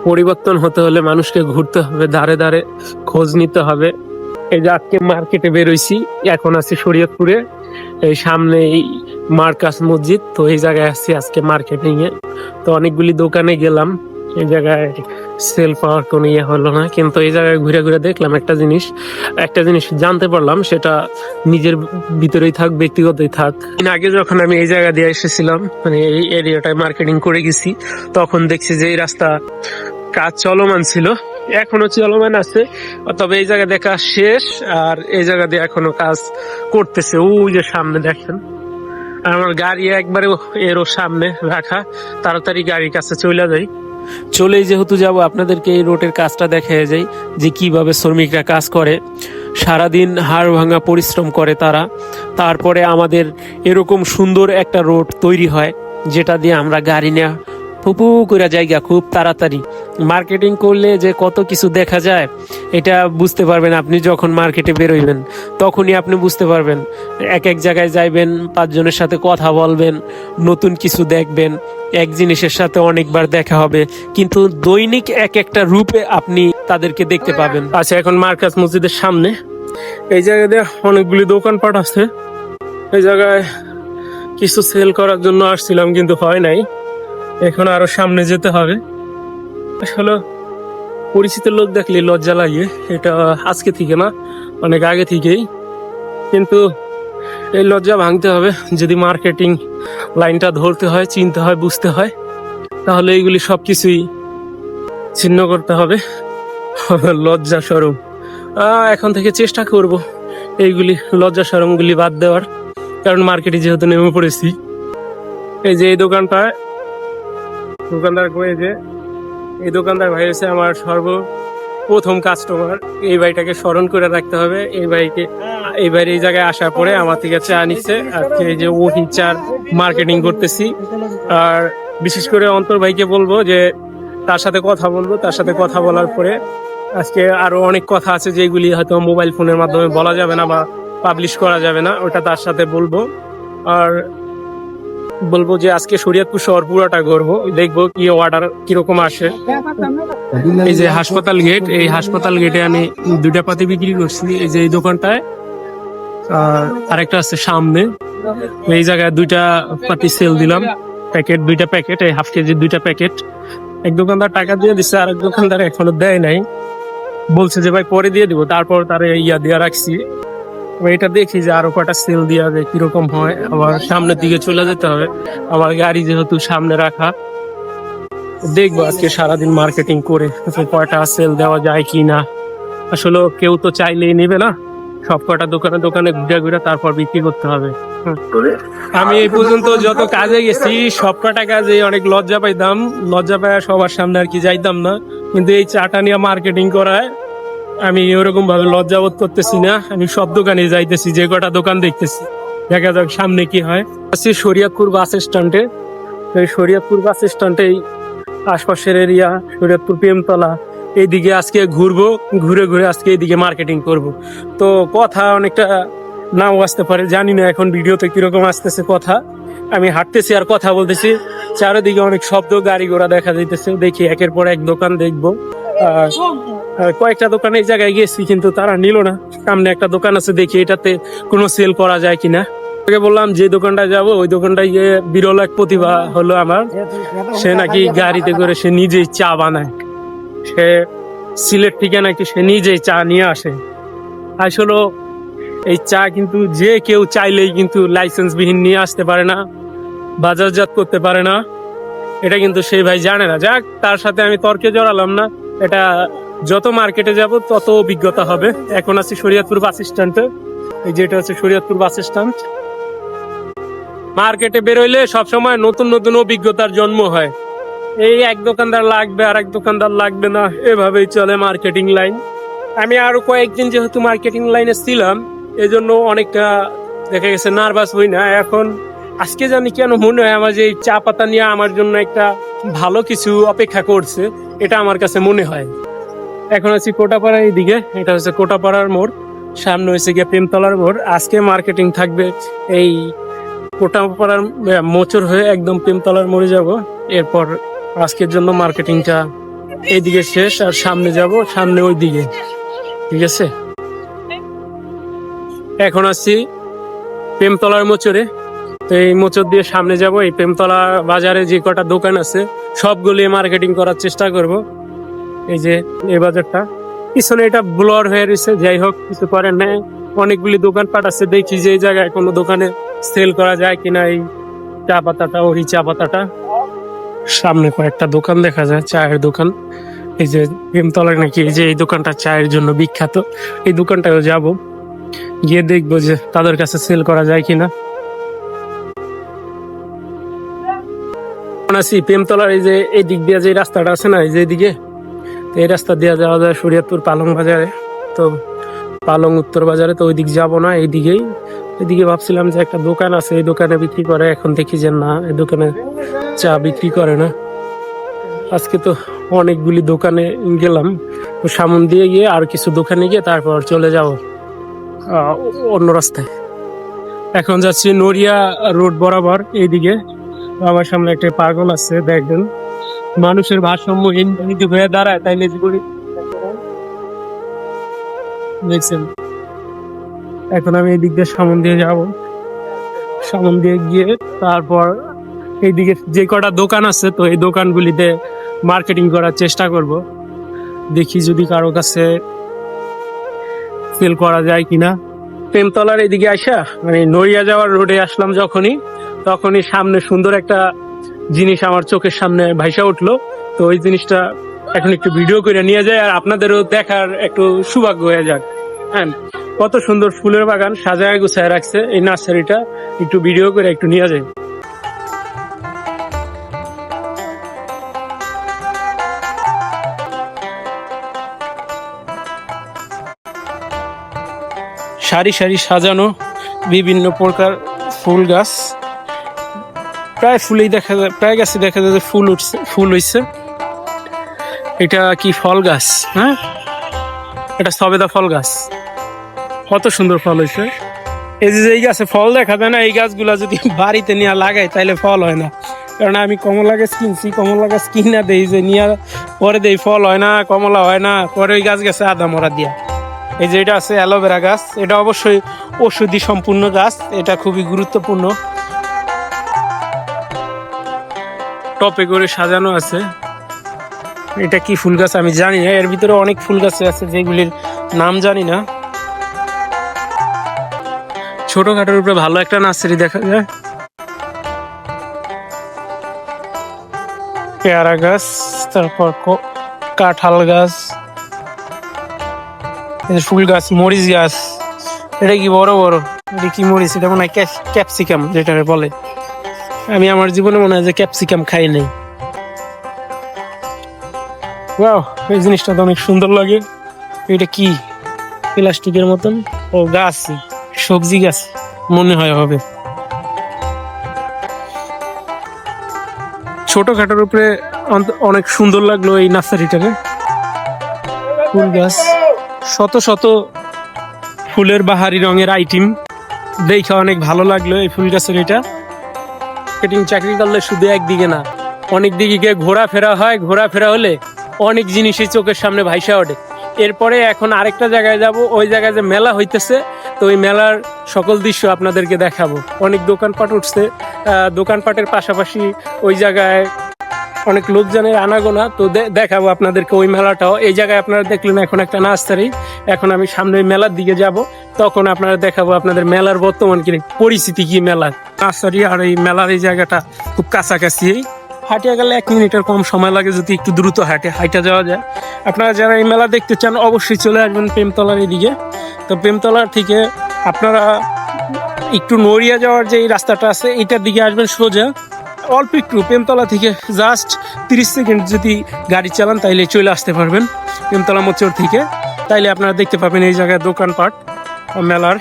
পরিবর্তন হতে হলে মানুষকে ঘুরতে হবে, দাঁড়ে দাঁড়ে খোঁজ নিতে হবে। এই যে আজকে মার্কেটে বেরোইছি, এখন আছি শরীয়তপুরে, এই সামনে এই মার্কাস মসজিদ, তো এই জায়গায় আসছি আজকে মার্কেটিং এ। তো অনেকগুলি দোকানে গেলাম, এই জায়গায় সেল পাওয়ার কোনো ইয়ে হলো না, কিন্তু এই জায়গায় ঘুরে ঘুরে দেখলাম একটা জিনিস জানতে পারলাম, সেটা নিজের ভিতরেই থাক, ব্যক্তিগতই থাক। আগে যখন আমি এই জায়গা দিয়ে এসেছিলাম, মানে এই এরিয়াটায় মার্কেটিং করে গেছি, তখন দেখছি যে এই রাস্তা কাজ চলমান ছিল, এখনো চলমান আছে, তবে এই জায়গা দেখা শেষ, আর এই জায়গা দিয়ে এখনো কাজ করতেছে। ওই যে সামনে দেখেন, আর আমার গাড়ি একবারে এরও সামনে রাখা, তাড়াতাড়ি গাড়ির কাছে চলে যাই। চলেই যেহেতু যাব, আপনাদেরকে এই রোডের কাজটা দেখায় যাই যে কিভাবে শ্রমিকরা কাজ করে। সারাদিন হাড় ভাঙা পরিশ্রম করে তারা, তারপরে আমাদের এরকম সুন্দর একটা রোড তৈরি হয়, যেটা দিয়ে আমরা গাড়ি নেওয়া ফুপু করে জায়গা খুব তাড়াতাড়ি। মার্কেটিং করলে যে কত কিছু দেখা যায়, এটা বুঝতে পারবেন আপনি যখন মার্কেটে বেরোইবেন, তখনই আপনি বুঝতে পারবেন। এক এক জায়গায় যাইবেন, 5 জনের সাথে কথা বলবেন, নতুন কিছু দেখবেন, এক জিনিসের সাথে অনেকবার দেখা হবে, কিন্তু দৈনিক এক একটা রূপে আপনি তাদেরকে দেখতে পাবেন। আচ্ছা, এখন মার্কাস মসজিদের সামনে এই জায়গাতে অনেকগুলি দোকানপাট আছে। এই জায়গায় কিছু সেল করার জন্য আসছিলাম, কিন্তু হয় নাই, এখন আরো সামনে যেতে হবে। আসলে পরিচিত লোক দেখলে লজ্জা লাগে, এটা আজকে থেকে না, অনেক আগে থেকেই, কিন্তু এই লজ্জা ভাঙতে হবে। যদি মার্কেটিং লাইনটা ধরতে হয়, চিনতে হয়, বুঝতে হয়, তাহলে এইগুলি সবকিছুই ছিন্ন করতে হবে লজ্জা শরম। এখন থেকে চেষ্টা করব এইগুলি লজ্জা শরমগুলি বাদ দেওয়ার, কারণ মার্কেটে যেহেতু নেমে পড়েছি। এই যে এই দোকানদার এই দোকানদার ভাই হচ্ছে আমার সর্বপ্রথম কাস্টমার। এই ভাইটাকে স্মরণ করে রাখতে হবে। এই ভাইয়ের এই জায়গায় আসার পরে আমার থেকে চা নিচ্ছে, আজকে এই যে ওহি চার মার্কেটিং করতেছি। আর বিশেষ করে অন্তর ভাইকে বলবো যে তার সাথে কথা বলার পরে আজকে আরো অনেক কথা আছে যেগুলি হয়তো মোবাইল ফোনের মাধ্যমে বলা যাবে না বা পাবলিশ করা যাবে না, ওটা তার সাথে বলবো। আর বলবো যে আজকে শরীয়তপুর শহর পুরোটা ঘুরবো, দেখবো কি অর্ডার কিরকম আসে। এই যে হাসপাতাল গেট, এই হাসপাতাল গেটে আমি 2টা পাতি বিক্রি করছি, এই যে এই দোকানটায়, আর আরেকটা আছে সামনে। এই জায়গায় 2টা পাতি সেল দিলাম, 2টা প্যাকেট, এই হাফ কেজি 2টা প্যাকেট। এক দোকানদার টাকা দিয়ে দিচ্ছে, আর এক দোকানদার এখনো দেয় নাই, বলছে যে ভাই পরে দিয়ে দিব, তারপর তার ইয়া দিয়ে রাখছি। এটা দেখি যে আরো কটা সেল দেওয়া যায়, কিরকম হয়। আবার সামনের দিকে চলে যেতে হবে, আমার গাড়ি যেহেতু সামনে রাখা। দেখবো আজকে সারাদিন মার্কেটিং করে কয়টা সেল দেওয়া যায় কি না। আসলে কেউ তো চাইলেই নেবে না, সব কটা দোকানে দোকানে ঘুরে ঘুরে তারপর বিক্রি করতে হবে। আমি এই পর্যন্ত যত কাজে গেছি, সব কটা কাজে অনেক লজ্জা পাইতাম, লজ্জা পায় সবার সামনে আর কি যাইতাম না, কিন্তু এই চাটা নিয়ে মার্কেটিং করায় আমি ওরকম ভাবে লজ্জা বোধ করতেছি না। আমি সব দোকানে যাইতেছি, যে কটা দোকান দেখতেছি, দেখা যাক সামনে কি হয়। আছি শরীয়তপুর বাস স্ট্যান্ডে। এই শরীয়তপুর বাস স্ট্যান্ডে আশপাশের এরিয়া, শরীয়তপুর প্রেমতলা, এইদিকে আজকে ঘুরবো, ঘুরে ঘুরে আজকে এইদিকে মার্কেটিং করব। তো কথা অনেকটা নাও আসতে পারে, জানি না এখন ভিডিওতে কিরকম আসতেছে কথা। আমি হাঁটতেছি আর কথা বলতেছি, চারিদিকে অনেক শব্দ, গাড়ি ঘোড়া দেখা যাইতেছে। দেখি একের পর এক দোকান দেখবো। কয়েকটা দোকানে এই জায়গায় গেছি, কিন্তু তারা নিল না। সামনে একটা দোকান আছে, দেখি এটাতে কোনো সেল করা যায় কিনা। বললাম যে দোকানটায় যাব, ওই দোকানটায় গিয়ে বিরল এক প্রতিভা হলো আমার। সে নাকি গাড়িতে করে সে নিজেই চা বানায়, সে সিলেট থেকে নাকি সে নিজেই চা নিয়ে আসে। আসলে এই চা কিন্তু যে কেউ চাইলেই কিন্তু লাইসেন্স বিহীন নিয়ে আসতে পারে না, বাজারজাত করতে পারে না, এটা কিন্তু সেই ভাই জানে না। যাক, তার সাথে আমি তর্কে জড়ালাম না, এটা যত মার্কেটে যাব তত অভিজ্ঞতা হবে। এখন আছি শরীয়তপুর বাস স্ট্যান্ডে, এই যেটা হচ্ছে শরীয়তপুর বাস স্ট্যান্ড। মার্কেটে বেরোইলে সবসময় নতুন নতুন অভিজ্ঞতার জন্ম হয়। এই এক দোকানদার লাগবে আর এক দোকানদার লাগবে না, এভাবেই চলে মার্কেটিং লাইন। আমি আরো কয়েকদিন যেহেতু মার্কেটিং লাইনে ছিলাম, এজন্য অনেকটা দেখা গেছে নার্ভাস হই না এখন। আজকে জানি কেন মনে হয় আমার যে চা পাতা নিয়ে আমার জন্য একটা ভালো কিছু অপেক্ষা করছে, এটা আমার কাছে মনে হয়। এখন আছি কোটাপাড়ার এইদিকে, এটা হচ্ছে কোটাপাড়ার মোড়, সামনে হয়েছে গিয়ে প্রেমতলার মোড়। আজকে মার্কেটিং থাকবে এই কোটাপাড়ার মোচর হয়ে একদম প্রেমতলার মোড়ে যাব। এরপর আজকের জন্য মার্কেটিংটা এইদিকে শেষ, আর সামনে যাব, সামনে ওই দিকে। ঠিক আছে, এখন আসছি প্রেমতলার মোচরে। তো এই মোচর দিয়ে সামনে যাব। এই প্রেমতলা বাজারে যে কটা দোকান আছে সবগুলি মার্কেটিং করার চেষ্টা করব। এই যে এই বাজারটা পিছনে এটা ব্লর হয়ে রয়েছে, যাই হোক কিছু করার নেই। অনেকগুলি দোকানপাট আছে, দেখি যে এই জায়গায় কোনো দোকানে সেল করা যায় কিনা এই চা পাতাটা, ওই চা পাতাটা। সামনে কয়েকটা দোকান দেখা যায়, চায়ের দোকান। এই যে প্রেমতলায় নাকি এই যে এই দোকানটা চায়ের জন্য বিখ্যাত, এই দোকানটাও যাব, গিয়ে দেখবো যে তাদের কাছে সেল করা যায় কিনা। আছি প্রেমতলার এই যে এই দিক দিয়ে যে রাস্তাটা আছে না, এই যে এদিকে, এই রাস্তা দিয়ে যাওয়া যায় শরীয়তপুর পালং বাজারে। তো পালং উত্তর বাজারে, তো ওই দিক যাবো না, এইদিকেই। এদিকে ভাবছিলাম যে একটা দোকান আছে, এই দোকানে বিক্রি করে, এখন দেখি যে না, এই দোকানে চা বিক্রি করে না। আজকে তো অনেকগুলি দোকানে গেলাম, তো সামন দিয়ে গিয়ে আর কিছু দোকানে গিয়ে তারপর চলে যাব অন্য রাস্তায়। এখন যাচ্ছি নড়িয়া রোড বরাবর এইদিকে। আমার সামনে একটা পাগল আছে, দেখবেন মানুষের ভারসাম্যহীন যদি হয়ে দাঁড়ায় তাইলে দেখছেন। এখন আমি এই দিক দিয়ে সামন দিয়ে যাব, সামন দিয়ে গিয়ে তারপর এইদিকে যে কটা দোকান আছে তো এই দোকানগুলিতে মার্কেটিং করার চেষ্টা করব। দেখি যদি কারো কাছে সেল করা যায় কিনা। প্রেমতলার এদিকে আসা মানে নড়িয়া যাওয়ার রোডে আসলাম তখনই সামনে সুন্দর একটা জিনিস আমার চোখের সামনে ভাইসা উঠলো। তো ওই জিনিসটা এখন একটু ভিডিও করে নিয়ে যায়, আর আপনাদেরও দেখার একটু সৌভাগ্য হয়ে যাক। হ্যাঁ, কত সুন্দর ফুলের বাগান সাজায় গুছায় রাখছে এই নার্সারিটা, একটু ভিডিও করে একটু নিয়ে যায়। সারি সারি সাজানো বিভিন্ন প্রকার ফুল গাছ, প্রায় ফুলেই দেখা যায়, প্রায় গাছে দেখা যায় যে ফুল হইছে। এটা কি ফল গাছ? হ্যাঁ, এটা সবেদা ফল গাছ, কত সুন্দর ফল হয়েছে। এই যে এই গাছে ফল দেখা যায় না, এই গাছগুলা যদি বাড়িতে নিয়ে লাগাই তাহলে ফল হয় না। কারণ আমি কমলা গাছ কিনছি, কমলা গাছ কিনা দেই যে নিয়ে পরে দেই ফল হয় না, কমলা হয় না, পরে ওই গাছ গেছে আদা মরা দিয়া। এই যে এটা আছে অ্যালোভেরা গাছ, এটা অবশ্যই ঔষধি সম্পূর্ণ গাছ, এটা খুবই গুরুত্বপূর্ণ। টপে করে সাজানো আছে। এটা কি ফুল গাছ আমি জানি না, এর ভিতরে অনেক ফুল গাছ আছে যেগুলির নাম জানি না। ছোটখাটোর উপরে ভালো একটা নার্সারি দেখা যায়। পেয়ারা গাছ, তারপর কাঁঠাল গাছ, ফুল গাছ, মরিচ গাছ। এটা কি বড় বড়, এটা কি মরিচ? এটা মনে হয় ক্যাপসিকাম যেটা বলে। আমি আমার জীবনে মনে হয় যে ক্যাপসিকাম খাই নাই। ওয়াও, এই জিনিসটা তো অনেক সুন্দর লাগে। এটা কি প্লাস্টিকের মতন? ও গাছ, সবজি গাছ মনে হয় হবে। ছোটখাটোর উপরে অনেক সুন্দর লাগলো এই নার্সারিটাকে। ফুল গাছ, শত শত ফুলের বাহারি রঙের আইটেম, দেখে অনেক ভালো লাগলো এই ফুল গাছের। এটা মার্কেটিং চাকরি করলে শুধু একদিকে না, অনেক দিকে গিয়ে ঘোরাফেরা হয়, ঘোরাফেরা হলে অনেক জিনিসই চোখের সামনে ভাইসা ওঠে। এরপরে এখন আরেকটা জায়গায় যাব, ওই জায়গায় যে মেলা হইতেছে, তো ওই মেলার সকল দৃশ্য আপনাদেরকে দেখাবো। অনেক দোকানপাট উঠছে, দোকানপাটের পাশাপাশি ওই জায়গায় অনেক লোকজনের আনাগোনা, তো দেখাবো আপনাদেরকে ওই মেলাটাও। এই জায়গায় আপনারা দেখলেন এখন একটা নার্সারি, এখন আমি সামনে মেলার দিকে যাব, তখন আপনারা দেখাবো আপনাদের মেলার বর্তমান কি পরিস্থিতি, কি মেলার নার্সারি আর এই মেলার এই জায়গাটা খুব কাছাকাছি। হাঁটিয়া গেলে 1 মিনিটের কম সময় লাগে, যদি একটু দ্রুত হাঁটা যাওয়া যায়। আপনারা যারা এই মেলা দেখতে চান অবশ্যই চলে আসবেন প্রেমতলার এদিকে। তো প্রেমতলার থেকে আপনারা একটু নড়িয়া যাওয়ার যে রাস্তাটা আছে এটার দিকে আসবেন সোজা, অল্প একটু প্রেমতলা থেকে জাস্ট 30 সেকেন্ড যদি গাড়ি চালান তাইলে চলে আসতে পারবেন প্রেমতলা মোচর থেকে। তাইলে আপনারা দেখতে পাবেন এই জায়গায় দোকানপাট মেলার।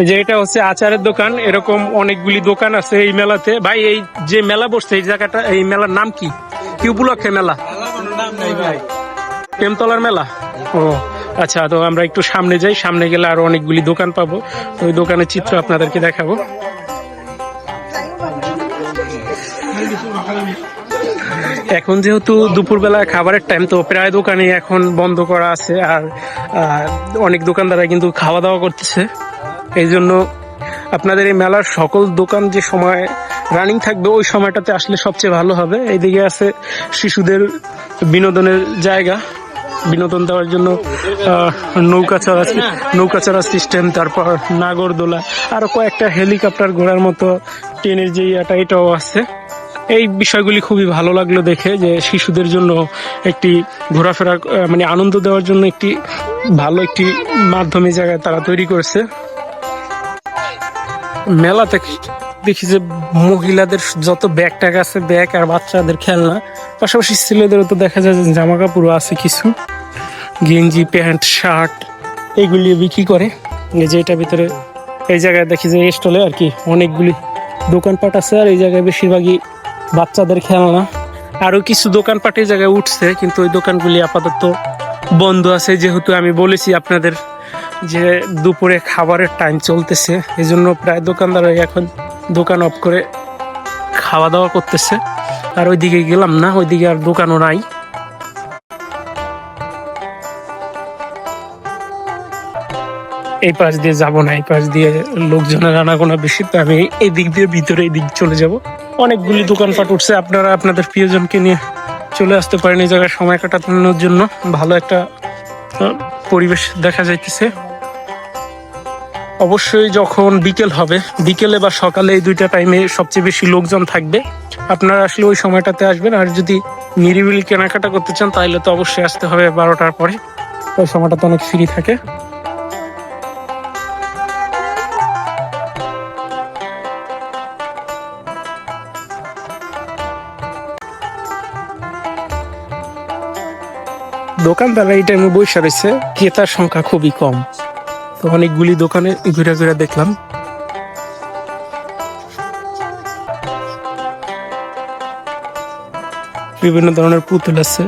যে এটা হচ্ছে আচারের দোকান, এরকম অনেকগুলি দোকান আছে এই মেলাতে। ভাই, এই যে মেলা বসছে এই জায়গাটা, এই মেলার নাম কি? কি উপলক্ষে মেলা? প্রেমতলার মেলা। ও আচ্ছা, তো আমরা একটু সামনে যাই, সামনে গেলে আরো অনেকগুলি দোকান পাবো, ওই দোকানের চিত্র আপনাদেরকে দেখাবো। এখন যেহেতু দুপুরবেলা খাবারের টাইম, তো প্রায় দোকানে এখন বন্ধ করা আছে, আর অনেক দোকানদাররা কিন্তু খাওয়া দাওয়া করতেছে। এই জন্য আপনাদের এই মেলার সকল দোকান যে সময় রানিং থাকবে ওই সময়টাতে আসলে সবচেয়ে ভালো হবে। এইদিকে আছে শিশুদের বিনোদনের জায়গা, বিনোদন দেওয়ার জন্য নৌকা চড়া সিস্টেম, তারপর নাগরদোলা, আরো কয়েকটা হেলিকপ্টার ঘোরার মতো ট্রেনের যে ইয়াটা এটাও আছে। এই বিষয়গুলি খুবই ভালো লাগলো দেখে, যে শিশুদের জন্য একটি ঘোরাফেরা মানে আনন্দ দেওয়ার জন্য একটি ভালো একটি মাধ্যমে জায়গায় তারা তৈরি করেছে। মেলাতে দেখি যে মহিলাদের যত ব্যাগ ট্যাগ আছে, ব্যাগ আর বাচ্চাদের খেলনা, পাশাপাশি ছেলেদেরও তো দেখা যায় যে জামা কাপড়ও আছে, কিছু গেঞ্জি প্যান্ট শার্ট এইগুলি বিক্রি করে। যে এটার ভিতরে এই জায়গায় দেখি যে স্টলে আর কি অনেকগুলি দোকানপাট আছে, আর এই জায়গায় বেশিরভাগই বাচ্চাদের খেলনা। আরো কিছু দোকানপাট এই জায়গায় উঠছে, কিন্তু ওই দোকানগুলি আপাতত বন্ধ আছে, যেহেতু আমি বলেছি আপনাদের যে দুপুরে খাবারের টাইম চলতেছে। এই জন্য প্রায় দোকানদাররা এখন দোকান অফ করে খাওয়া দাওয়া করতেছে। আর ওইদিকে গেলাম না, ওইদিকে আর দোকানও নাই। এই পাশ দিয়ে যাবো না, এই পাশ দিয়ে লোকজনের আনাগোনা বেশি, তো আমি এই দিক দিয়ে ভিতরে এই দিক চলে যাব। অনেকগুলি দোকানপাট উঠছে, আপনারা আপনাদের প্রিয়জনকে নিয়ে চলে আসতে পারেন এই জায়গায় সময় কাটানোর জন্য। ভালো একটা পরিবেশ দেখা যাইতেছে। অবশ্যই যখন বিকেল হবে, বিকেলে বা সকালে এই দুইটা টাইমে সবচেয়ে বেশি লোকজন থাকবে। আপনারা আসলে ওই সময়টাতে আসবেন। আর যদি নিরিবিলি কেনাকাটা করতে চান তাহলে তো অবশ্যই আসতে হবে 12টার পরে, ওই সময়টাতে অনেক ফ্রি থাকে। দোকানদাররা এই টাইমে বসে রয়েছে, ক্রেতার সংখ্যা খুবই কম। তো অনেকগুলি দোকানে ঘুরে ঘুরে দেখলাম। বিভিন্ন ধরনের পুতুল আছে।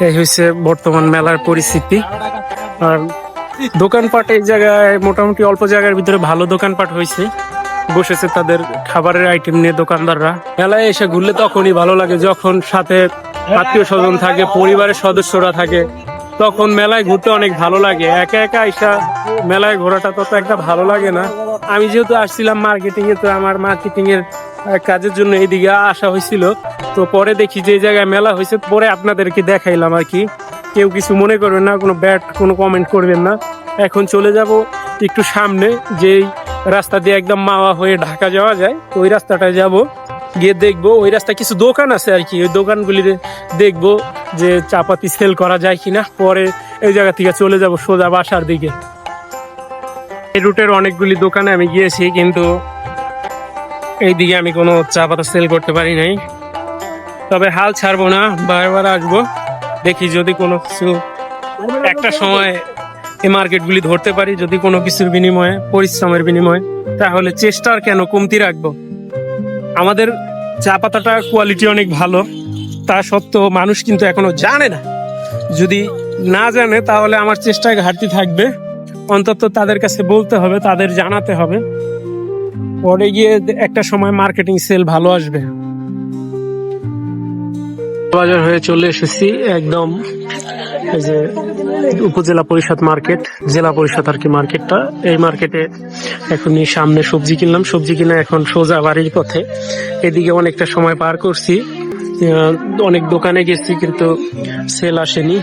এই হচ্ছে বর্তমান মেলার পরিস্থিতি। আর দোকানপাট এই জায়গায় মোটামুটি অল্প জায়গার ভিতরে ভালো দোকানপাট হয়েছে, বসেছে তাদের খাবারের আইটেম নিয়ে দোকানদাররা। মেলায় এসে ঘুরলে তখনই ভালো লাগে যখন সাথে আত্মীয় স্বজন থাকে, পরিবারের সদস্যরা থাকে, তখন মেলায় ঘুরতে অনেক ভালো লাগে। একা একা আইসা মেলায় ঘোরাটা তত একটা ভালো লাগে না। আমি যেহেতু আসছিলাম মার্কেটিং এ, তো আমার মার্কেটিং এর কাজের জন্য এইদিকে আসা হয়েছিল। তো পরে দেখি যে জায়গায় মেলা হয়েছে, পরে আপনাদেরকে দেখাইলাম আর কি। কেউ কিছু মনে করবেন না, কোনো ব্যাড কোনো কমেন্ট করবেন না। এখন চলে যাব একটু সামনে, যেই রাস্তা দিয়ে একদম মাওয়া হয়ে ঢাকা যাওয়া যায়, তো ওই রাস্তাটায় যাব। গিয়ে দেখবো ওই রাস্তায় কিছু দোকান আছে আর কি, ওই দোকানগুলি দেখবো যে চাপাতি সেল করা যায় কিনা। পরে এই জায়গা থেকে চলে যাব সোজা বাসার দিকে। এই রুটের অনেকগুলি দোকানে আমি গিয়েছি, কিন্তু এইদিকে আমি কোনো চা পাতা সেল করতে পারি নাই। তবে হাল ছাড়বো না, বারবার আসবো, দেখি যদি কোনো কিছু একটা সময় এই মার্কেটগুলি ধরতে পারি, যদি কোনো কিছুর বিনিময়ে, পরিশ্রমের বিনিময়ে, তাহলে চেষ্টার কেন কমতি রাখবো। আমাদের চা পাতাটার কোয়ালিটি অনেক ভালো, তা সত্ত্বেও মানুষ কিন্তু এখনো জানে না। যদি না জানে তাহলে আমার চেষ্টায় ঘাটতি থাকবে। অন্তত তাদের কাছে বলতে হবে, তাদের জানাতে হবে, পরে গিয়ে একটা সময় মার্কেটিং সেল ভালো আসবে। বাজার হয়ে চলে এসেছি একদম এই যে উপজেলা পরিষদ মার্কেট, জেলা পরিষদ আর কি মার্কেটটা। এই মার্কেটে এখনই সামনে সবজি কিনলাম, সবজি কিনে এখন সোজা বাড়ির পথে। এদিকে অনেকটা সময় পার করছি, অনেক দোকানে গেছি কিন্তু সেল আসেনি,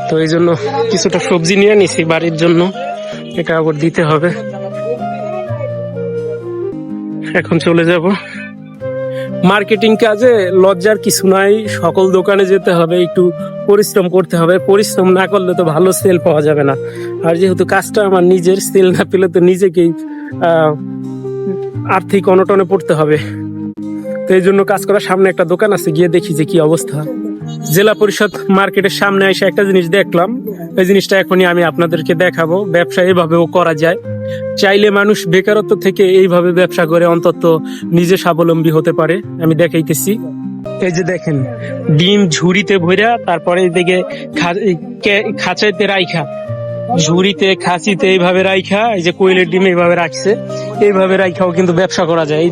তো এই জন্য কিছুটা সবজি নিয়ে নিছি বাড়ির জন্য, এটা আবার দিতে হবে। এখন চলে যাব। মার্কেটিং কাজে লজ্জার কিছু নাই, সকল দোকানে যেতে হবে, একটু পরিশ্রম করতে হবে। পরিশ্রম না করলে তো ভালো সেল পাওয়া যাবে না। আর যেহেতু কাজটা আমার নিজের, সেল না পেলে তো নিজেকেই আর্থিক অনটনে পড়তে হবে। তো এই জন্য কাজ করার সামনে একটা দোকান আছে, গিয়ে দেখি যে কি অবস্থা। জেলা পরিষদ মার্কেটের সামনে এসে একটা জিনিস দেখলাম, এই জিনিসটা এখনই আমি আপনাদেরকে দেখাবো। ব্যবসা এভাবেও করা যায়। চাইলে মানুষ বেকারত্ব থেকে এইভাবে ব্যবসা করে অন্তত নিজে স্বাবলম্বী হতে পারে। আমি দেখাইতেছি, এই যে দেখেন ডিম ঝুড়িতে ভইরা, তারপরে এদিকে খাঁচাইতে রাইখা, ঝুড়িতে খাঁচিতে এইভাবে রাইখা, এই যে কোয়েলের ডিম এইভাবে রাখছে, এইভাবে রাইখাও কিন্তু ব্যবসা করা যায়।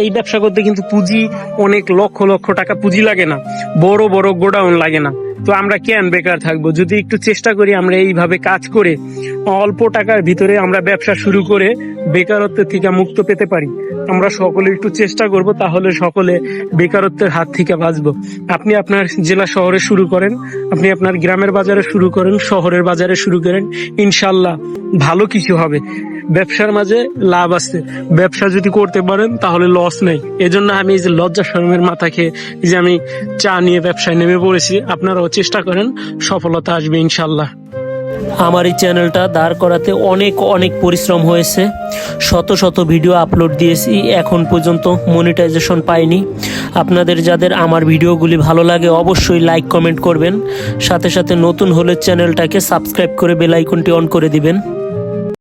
এই ব্যবসা করতে কিন্তু পুঁজি অনেক লক্ষ লক্ষ টাকা পুঁজি লাগে না, বড় বড় গোডাউন লাগে না। তো আমরা কেন বেকার থাকবো? যদি একটু চেষ্টা করি আমরা এইভাবে কাজ করে অল্প টাকার ভিতরে আমরা ব্যবসা শুরু করে বেকারত্ব থেকে মুক্ত পেতে পারি। আমরা সকলে একটু চেষ্টা করব, তাহলে সকলে বেকারত্বের হাত থেকে বাঁচবো। আপনি আপনার জেলা শহরে শুরু করেন, আপনি আপনার গ্রামের বাজারে শুরু করেন, শহরের বাজারে শুরু করেন, ইনশাল্লাহ ভালো কিছু হবে। ব্যবসার মাঝে লাভ আছে, ব্যবসা যদি করতে পারেন তাহলে লস নেই। এজন্য আমি এই যে লজ্জা শরমের মাথা খেয়ে এই যে আমি চা নিয়ে ব্যবসায় নেমে পড়েছি। আপনারাও চেষ্টা করেন, সফলতা আসবে ইনশাল্লাহ। আমার এই চ্যানেলটা দাঁড় করাতে অনেক অনেক পরিশ্রম হয়েছে, শত শত ভিডিও আপলোড দিয়েছি, এখন পর্যন্ত মনিটাইজেশন পাইনি। আপনাদের যাদের আমার ভিডিওগুলি ভালো লাগে অবশ্যই লাইক কমেন্ট করবেন, সাথে সাথে নতুন হলে চ্যানেলটাকে সাবস্ক্রাইব করে বেল আইকনটি অন করে দিবেন।